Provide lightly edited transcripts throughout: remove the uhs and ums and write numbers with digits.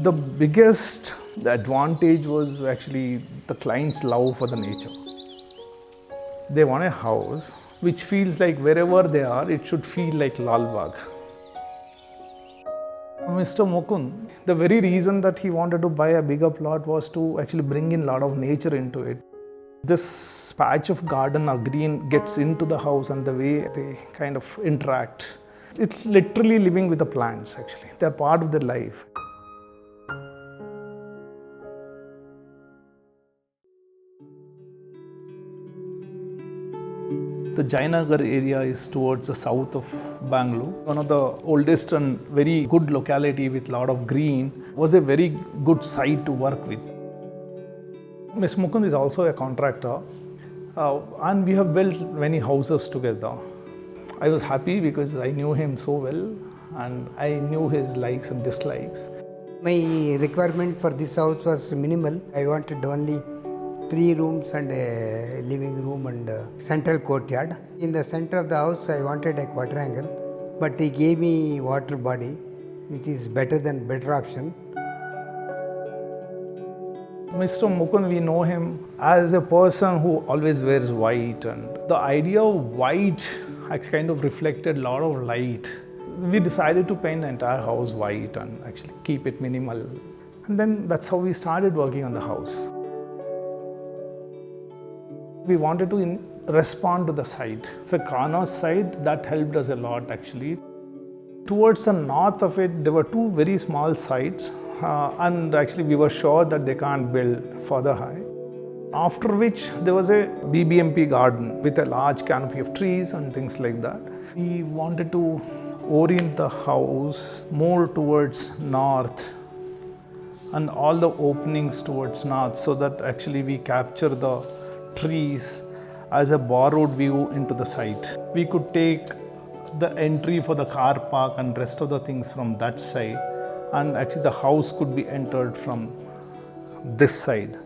The biggest advantage was actually the client's love for the nature. They want a house which feels like wherever they are, it should feel like Lalbagh. Mr. Mukund, the very reason that he wanted to buy a bigger plot was to actually bring in a lot of nature into it. This patch of garden or green gets into the house and the way they kind of interact. It's literally living with the plants actually. They're part of their life. The Jayanagar area is towards the south of Bengaluru. One of the oldest and very good locality with a lot of green, was a very good site to work with. Mr. Mukund is also a contractor and we have built many houses together. I was happy because I knew him so well and I knew his likes and dislikes. My requirement for this house was minimal. I wanted only 3 rooms and a living room and a central courtyard. In the center of the house, I wanted a quadrangle, but he gave me water body, which is better option. Mr. Mukund, we know him as a person who always wears white, and the idea of white has kind of reflected a lot of light. We decided to paint the entire house white and actually keep it minimal. And then that's how we started working on the house. We wanted to respond to the site. It's a corner site that helped us a lot actually. Towards the north of it, there were 2 very small sites and actually we were sure that they can't build further high. After which there was a BBMP garden with a large canopy of trees and things like that. We wanted to orient the house more towards north and all the openings towards north so that actually we capture the trees as a borrowed view into the site. We could take the entry for the car park and rest of the things from that side, and actually the house could be entered from this side.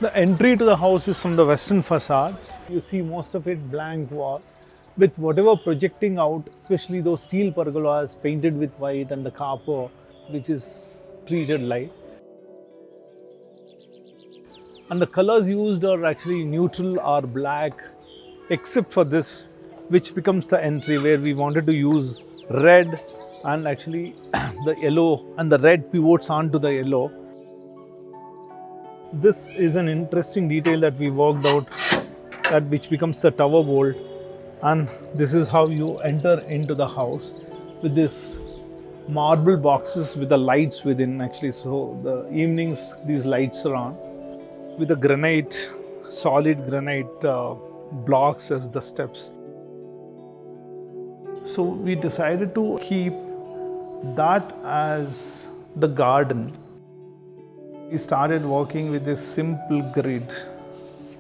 The entry to the house is from the western facade. You see most of it blank wall with whatever projecting out, especially those steel pergolas painted with white and the copper which is treated light. And the colors used are actually neutral or black, except for this, which becomes the entry where we wanted to use red and actually the yellow, and the red pivots onto the yellow. This is an interesting detail that we worked out, that which becomes the tower bolt, and this is how you enter into the house with this marble boxes with the lights within actually. So the evenings these lights are on with the granite, solid granite blocks as the steps. So we decided to keep that as the garden. We started working with this simple grid.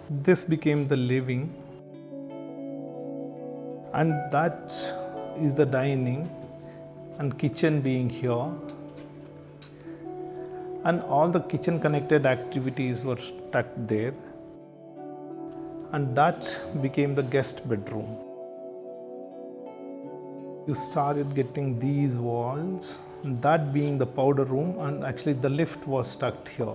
This became the living, and that is the dining and kitchen being here, and all the kitchen connected activities were tucked there, and that became the guest bedroom. You started getting these walls, that being the powder room, and actually the lift was tucked here.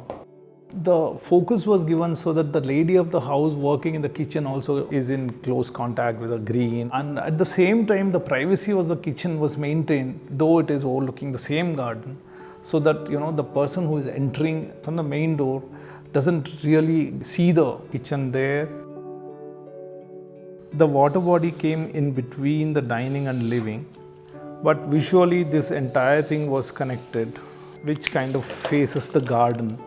The focus was given so that the lady of the house working in the kitchen also is in close contact with the green, and at the same time the privacy of the kitchen was maintained, though it is overlooking the same garden, so that the person who is entering from the main door doesn't really see the kitchen there. The water body came in between the dining and living, but visually this entire thing was connected, which kind of faces the garden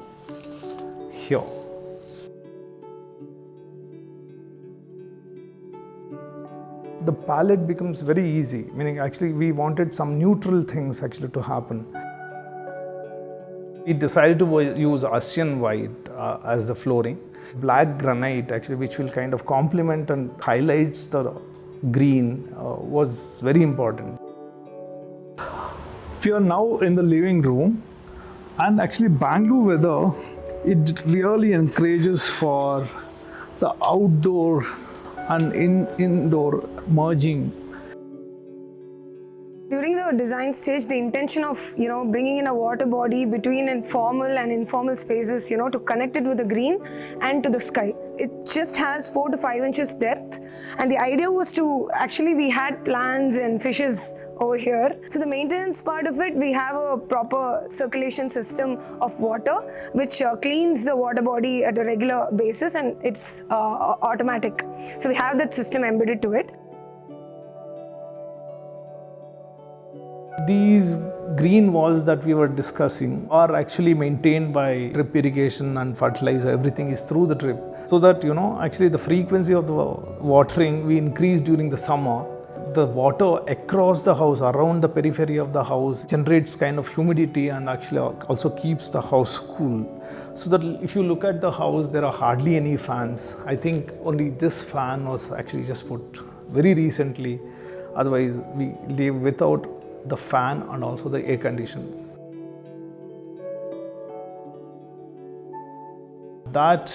here. The palette becomes very easy, meaning actually we wanted some neutral things actually to happen. We decided to use Asian white as the flooring. Black granite actually, which will kind of complement and highlights the green, was very important. If you are now in the living room, and actually Bangalore weather, it really encourages for the outdoor and indoor merging. the design stage, the intention of, bringing in a water body between formal and informal spaces, to connect it with the green and to the sky. It just has 4 to 5 inches depth, and the idea was to, actually we had plants and fishes over here. So the maintenance part of it, we have a proper circulation system of water which cleans the water body at a regular basis, and it's automatic. So we have that system embedded to it. These green walls that we were discussing are actually maintained by drip irrigation and fertilizer. Everything is through the drip. So that, actually the frequency of the watering we increase during the summer. The water across the house, around the periphery of the house, generates kind of humidity and actually also keeps the house cool. So that if you look at the house, there are hardly any fans. I think only this fan was actually just put very recently. Otherwise, we live without the fan and also the air condition. That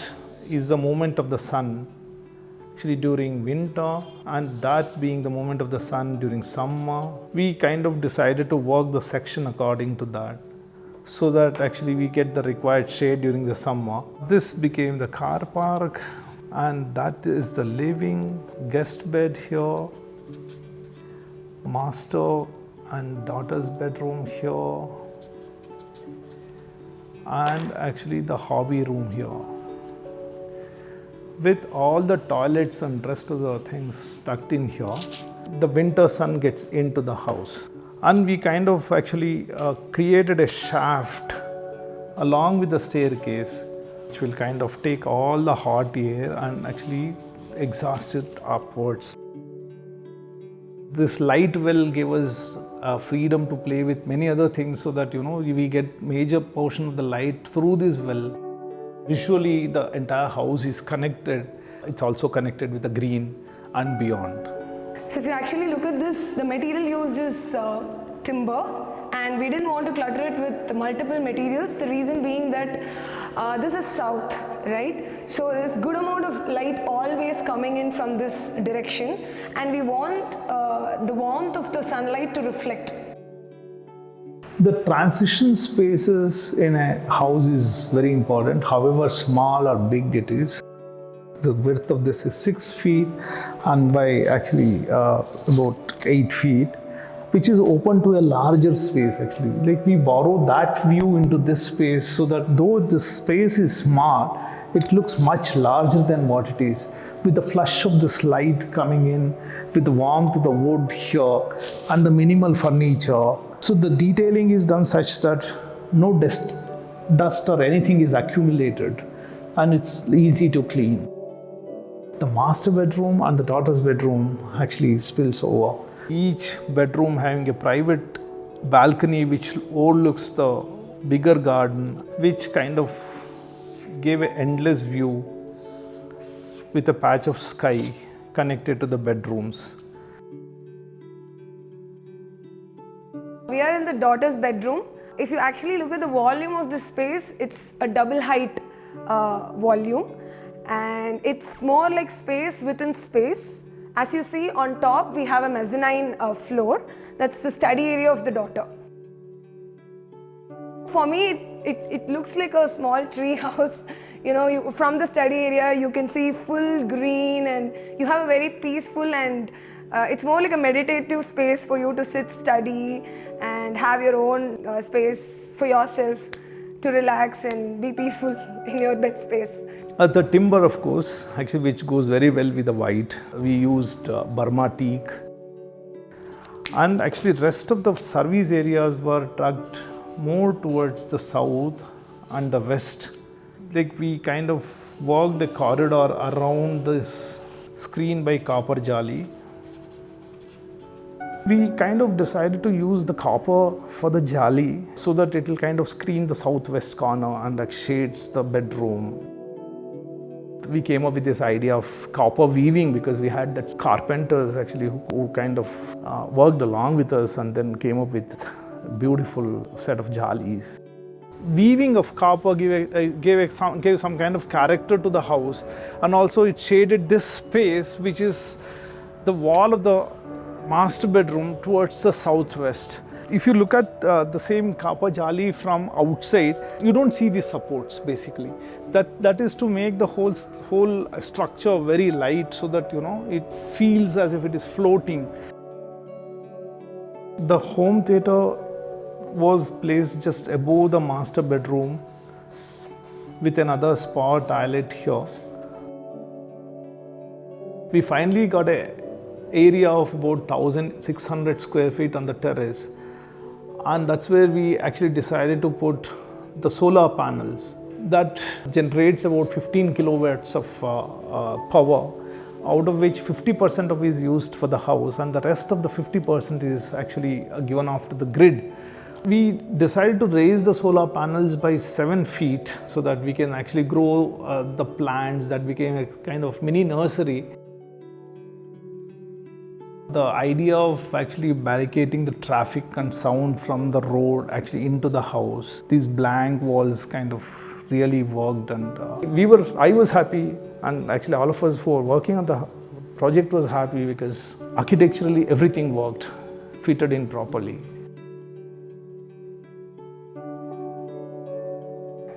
is the moment of the sun actually during winter, and that being the moment of the sun during summer. We kind of decided to work the section according to that, so that actually we get the required shade during the summer. This became the car park, and that is the living guest bed here, master and daughter's bedroom here, and actually the hobby room here, with all the toilets and rest of the things tucked in here. The winter sun gets into the house, and we kind of actually created a shaft along with the staircase which will kind of take all the hot air and actually exhaust it upwards. This light will give us freedom to play with many other things, so that we get major portion of the light through this well. Visually, the entire house is connected. It's also connected with the green and beyond. So if you actually look at this, the material used is timber, and we didn't want to clutter it with multiple materials. The reason being that this is south, right? So there's good amount of light always coming in from this direction, and we want the warmth of the sunlight to reflect. The transition spaces in a house is very important, however small or big it is. The width of this is 6 feet and by actually about 8 feet, which is open to a larger space actually. Like we borrow that view into this space, so that though the space is small, it looks much larger than what it is, with the flush of this light coming in, with the warmth of the wood here and the minimal furniture. So the detailing is done such that no dust or anything is accumulated, and it's easy to clean. The master bedroom and the daughter's bedroom actually spills over. Each bedroom having a private balcony which overlooks the bigger garden, which kind of gave an endless view with a patch of sky connected to the bedrooms. We are in the daughter's bedroom. If you actually look at the volume of this space, it's a double height volume, and it's more like space within space. As you see on top, we have a mezzanine floor. That's the study area of the daughter. For me, it looks like a small tree house. From the study area, you can see full green, and you have a very peaceful, and it's more like a meditative space for you to sit, study, and have your own space for yourself to relax and be peaceful in your bed space. The timber, of course, actually which goes very well with the white. We used Burma teak, and actually the rest of the service areas were tucked more towards the south and the west. Like we kind of worked a corridor around this screen by copper jali. We kind of decided to use the copper for the jali so that it will kind of screen the southwest corner and like shades the bedroom. We came up with this idea of copper weaving because we had that carpenters actually who kind of worked along with us and then came up with a beautiful set of jalis. Weaving of copper gave some kind of character to the house, and also it shaded this space which is the wall of the master bedroom towards the southwest. If you look at the same Kappa Jali from outside, you don't see the supports basically. That is to make the whole structure very light so that it feels as if it is floating. The home theatre was placed just above the master bedroom with another spa toilet here. We finally got an area of about 1,600 square feet on the terrace, and that's where we actually decided to put the solar panels that generates about 15 kilowatts of power, out of which 50% of it is used for the house and the rest of the 50% is actually given off to the grid. We decided to raise the solar panels by 7 feet so that we can actually grow the plants. That became a kind of mini nursery. The idea of actually barricading the traffic and sound from the road actually into the house, these blank walls kind of really worked, and I was happy, and actually all of us who were working on the project was happy because architecturally everything worked, fitted in properly.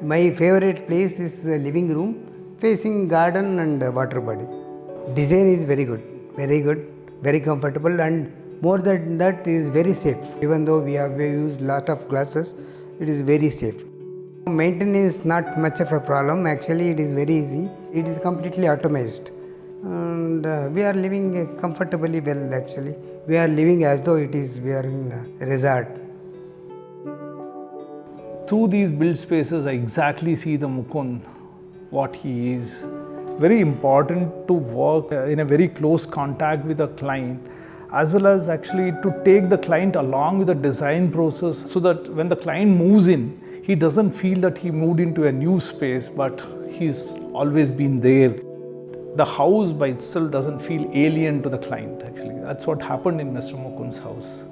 My favorite place is the living room facing garden and water body. Design is very good, very comfortable, and more than that is very safe. Even though we have used lot of glasses, it is very safe. Maintenance is not much of a problem. Actually, it is very easy. It is completely automated, and we are living comfortably well. Actually, we are living as though we are in a resort. Through these build spaces, I exactly see the Mukund, what he is. It's very important to work in a very close contact with the client, as well as actually to take the client along with the design process so that when the client moves in, he doesn't feel that he moved into a new space, but he's always been there. The house by itself doesn't feel alien to the client actually. That's what happened in Mr. Mukund's house.